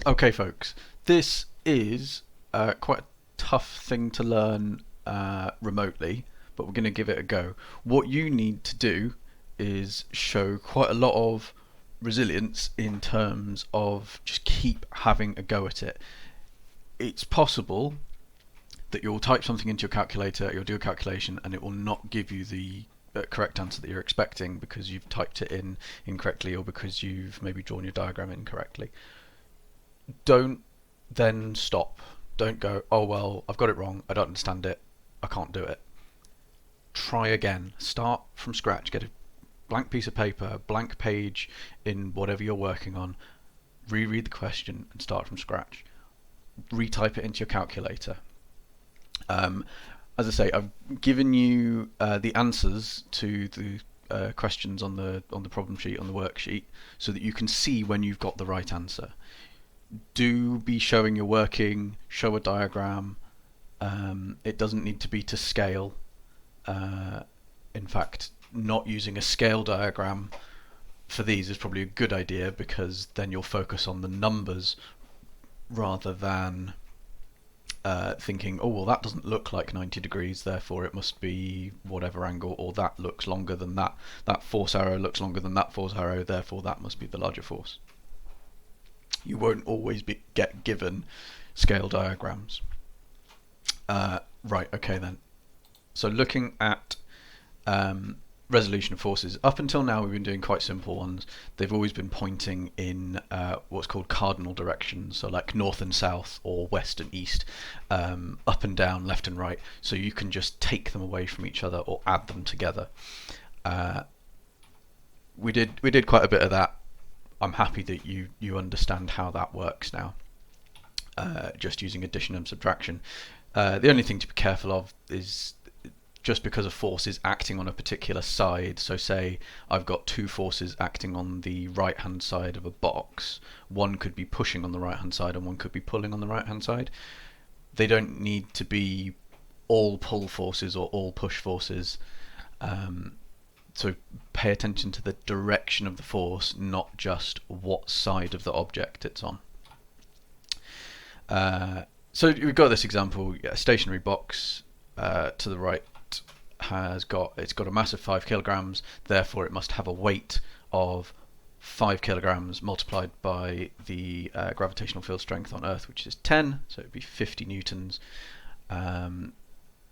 Okay, folks, this is quite a tough thing to learn remotely, but we're going to give it a go. What you need to do is show quite a lot of resilience in terms of just keep having a go at it. It's possible that you'll type something into your calculator, you'll do a calculation, and it will not give you the correct answer that you're expecting because you've typed it in incorrectly or because you've maybe drawn your diagram incorrectly. Don't then stop. Don't go, oh well, I've got it wrong, I don't understand it, I can't do it. Try again. Start from scratch. Get a blank piece of paper, blank page in whatever you're working on. Reread the question and start from scratch. Retype it into your calculator. As I say, I've given you the answers to the questions on the problem sheet, on the worksheet, so that you can see when you've got the right answer. Do be showing your working, show a diagram. It doesn't need to be to scale. In fact, not using a scale diagram for these is probably a good idea because then you'll focus on the numbers rather than thinking, oh well, that doesn't look like 90 degrees, therefore it must be whatever angle, or that looks longer than that. That force arrow looks longer than that force arrow, therefore that must be the larger force. You won't always get given scale diagrams. Right, okay then. So looking at resolution of forces, up until now we've been doing quite simple ones. They've always been pointing in what's called cardinal directions, so like north and south or west and east, up and down, left and right, so you can just take them away from each other or add them together. We did quite a bit of that. I'm happy that you understand how that works now, just using addition and subtraction. The only thing to be careful of is just because a force is acting on a particular side, so say I've got two forces acting on the right hand side of a box, one could be pushing on the right hand side and one could be pulling on the right hand side. They don't need to be all pull forces or all push forces. So pay attention to the direction of the force, not just what side of the object it's on. So we've got this example, a stationary box to the right it's got a mass of 5 kilograms, therefore it must have a weight of 5 kilograms multiplied by the gravitational field strength on Earth, which is 10, so it would be 50 newtons.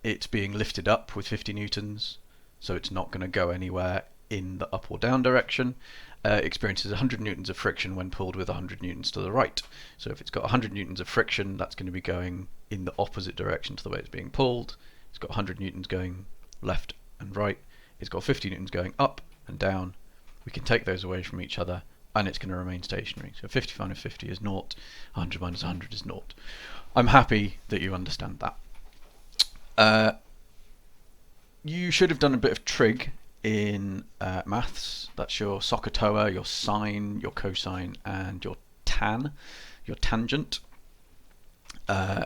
It's being lifted up with 50 newtons, so it's not going to go anywhere in the up or down direction. Experiences 100 newtons of friction when pulled with 100 newtons to the right. So if it's got 100 newtons of friction, that's going to be going in the opposite direction to the way it's being pulled. It's got 100 newtons going left and right. It's got 50 newtons going up and down. We can take those away from each other and it's going to remain stationary. So 50 minus 50 is 0, 100 minus 100 is 0. I'm happy that you understand that. You should have done a bit of trig in maths. That's your SOHCAHTOA, your sine, your cosine, and your tan, your tangent. You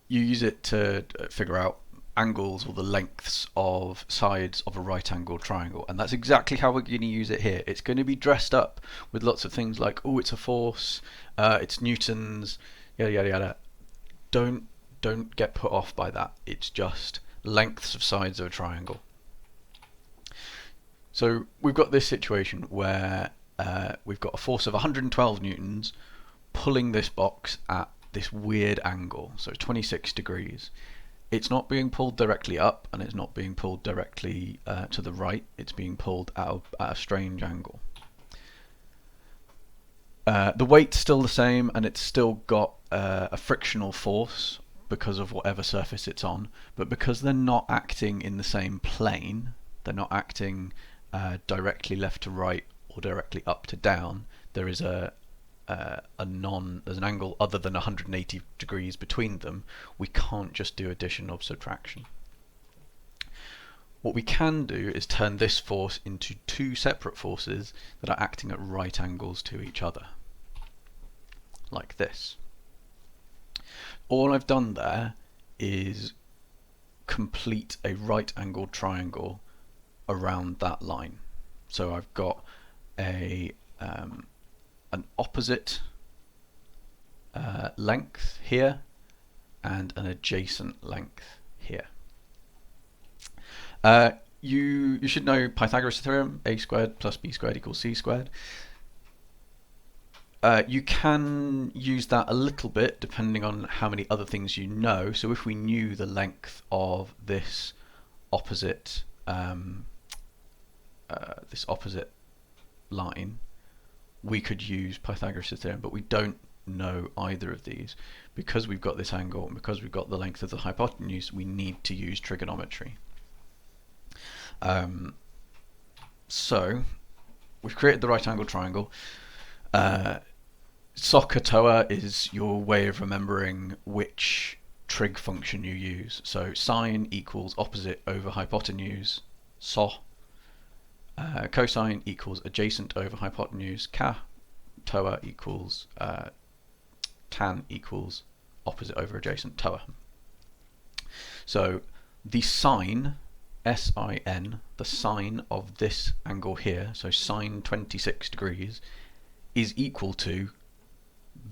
use it to figure out angles or the lengths of sides of a right angle triangle, and that's exactly how we're going to use it here. It's going to be dressed up with lots of things like, oh, it's a force, it's newtons, yada yada yada. Don't get put off by that. It's just lengths of sides of a triangle. So we've got this situation where we've got a force of 112 newtons pulling this box at this weird angle, so 26 degrees. It's not being pulled directly up and it's not being pulled directly to the right. It's being pulled at a strange angle. The weight's still the same and it's still got a frictional force because of whatever surface it's on, but because they're not acting in the same plane, they're not acting directly left to right or directly up to down, there is there's an angle other than 180 degrees between them. We can't just do addition or subtraction. What we can do is turn this force into two separate forces that are acting at right angles to each other, like this. All I've done there is complete a right angled triangle around that line. So I've got an opposite length here and an adjacent length here. You should know Pythagoras' theorem, a squared plus b squared equals c squared. You can use that a little bit depending on how many other things you know. So if we knew the length of this opposite line, we could use Pythagoras' theorem, but we don't know either of these. Because we've got this angle and because we've got the length of the hypotenuse, we need to use trigonometry. So we've created the right angle triangle. SOHCAHTOA is your way of remembering which trig function you use. So sine equals opposite over hypotenuse, SOH. Cosine equals adjacent over hypotenuse, CA. TOA equals tan equals opposite over adjacent, TOA. So the sine, S-I-N, the sine of this angle here, so sine 26 degrees, is equal to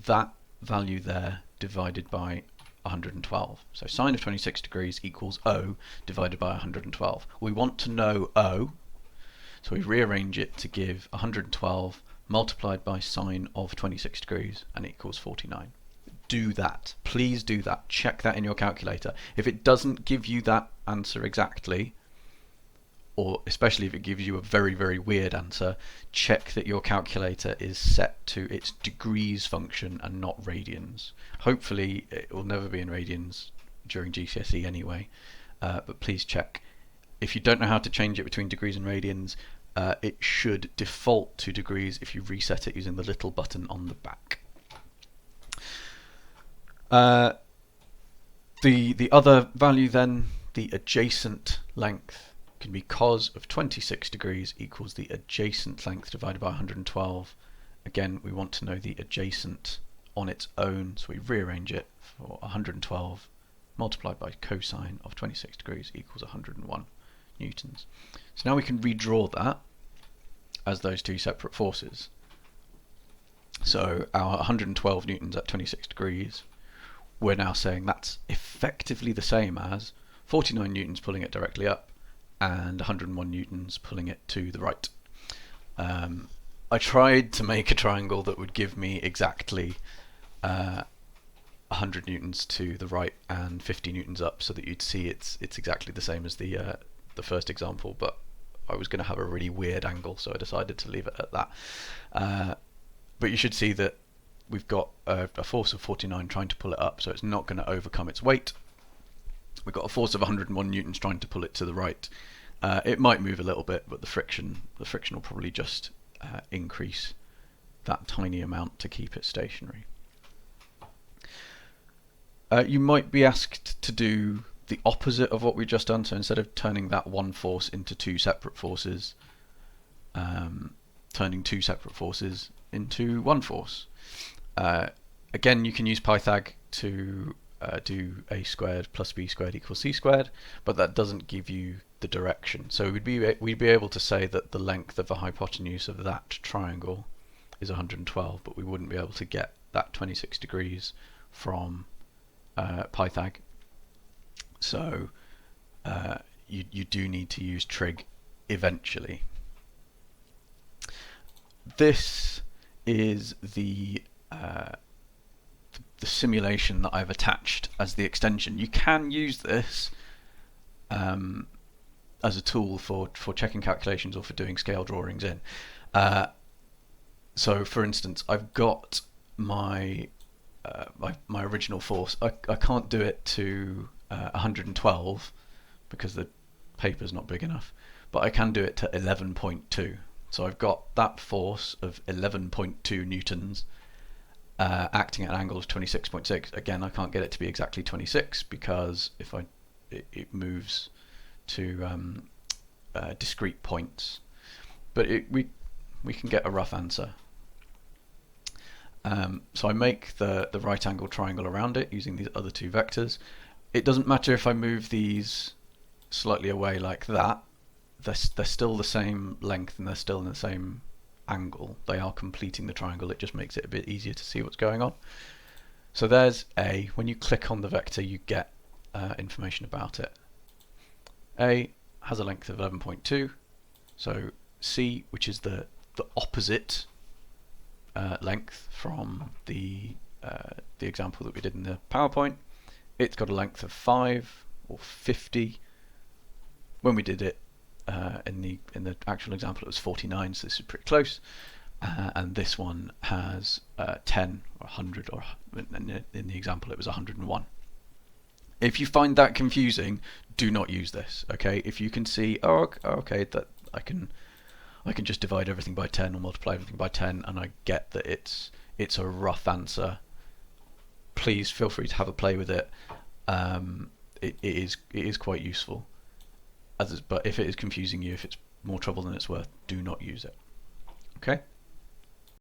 that value there divided by 112. So sine of 26 degrees equals O divided by 112. We want to know O, so we rearrange it to give 112 multiplied by sine of 26 degrees and it equals 49. Do that. Please do that. Check that in your calculator. If it doesn't give you that answer exactly, or especially if it gives you a very, very weird answer, check that your calculator is set to its degrees function and not radians. Hopefully it will never be in radians during GCSE anyway, but please check. If you don't know how to change it between degrees and radians, it should default to degrees if you reset it using the little button on the back. The other value then, the adjacent length, can be cos of 26 degrees equals the adjacent length divided by 112. Again, we want to know the adjacent on its own, so we rearrange it for 112 multiplied by cosine of 26 degrees equals 101 newtons. So now we can redraw that as those two separate forces. So our 112 newtons at 26 degrees, we're now saying that's effectively the same as 49 newtons pulling it directly up and 101 newtons pulling it to the right. I tried to make a triangle that would give me exactly 100 newtons to the right and 50 newtons up, so that you'd see it's exactly the same as the first example, but I was going to have a really weird angle, so I decided to leave it at that. But you should see that we've got a force of 49 trying to pull it up, so it's not going to overcome its weight. We've got a force of 101 newtons trying to pull it to the right. It might move a little bit, but the friction will probably just increase that tiny amount to keep it stationary. You might be asked to do the opposite of what we've just done, so instead of turning that one force into two separate forces, turning two separate forces into one force. Again, you can use Pythag to do a squared plus b squared equals c squared, but that doesn't give you the direction. So we'd be able to say that the length of the hypotenuse of that triangle is 112, but we wouldn't be able to get that 26 degrees from Pythag. So you do need to use trig eventually. This is the simulation that I've attached as the extension. You can use this as a tool for checking calculations or for doing scale drawings in. So for instance, I've got my original force. I can't do it to 112 because the paper's not big enough, but I can do it to 11.2. So I've got that force of 11.2 newtons acting at an angle of 26.6. Again, I can't get it to be exactly 26 because if it moves to discrete points, but we can get a rough answer. So I make the right angle triangle around it using these other two vectors. It doesn't matter if I move these slightly away like that, they're still the same length and they're still in the same angle. They are completing the triangle, it just makes it a bit easier to see what's going on. So there's A. When you click on the vector, you get information about it. A has a length of 11.2. So C, which is the opposite length from the example that we did in the PowerPoint, it's got a length of 5 or 50. When we did it in the actual example, it was 49, so this is pretty close. And this one has 10 or 100, or in the example it was 101. If you find that confusing, do not use this. Okay, if you can see, oh, okay, that I can just divide everything by 10 or multiply everything by 10, and I get that it's a rough answer. Please feel free to have a play with it. It is quite useful. But if it is confusing you, if it's more trouble than it's worth, do not use it. Okay.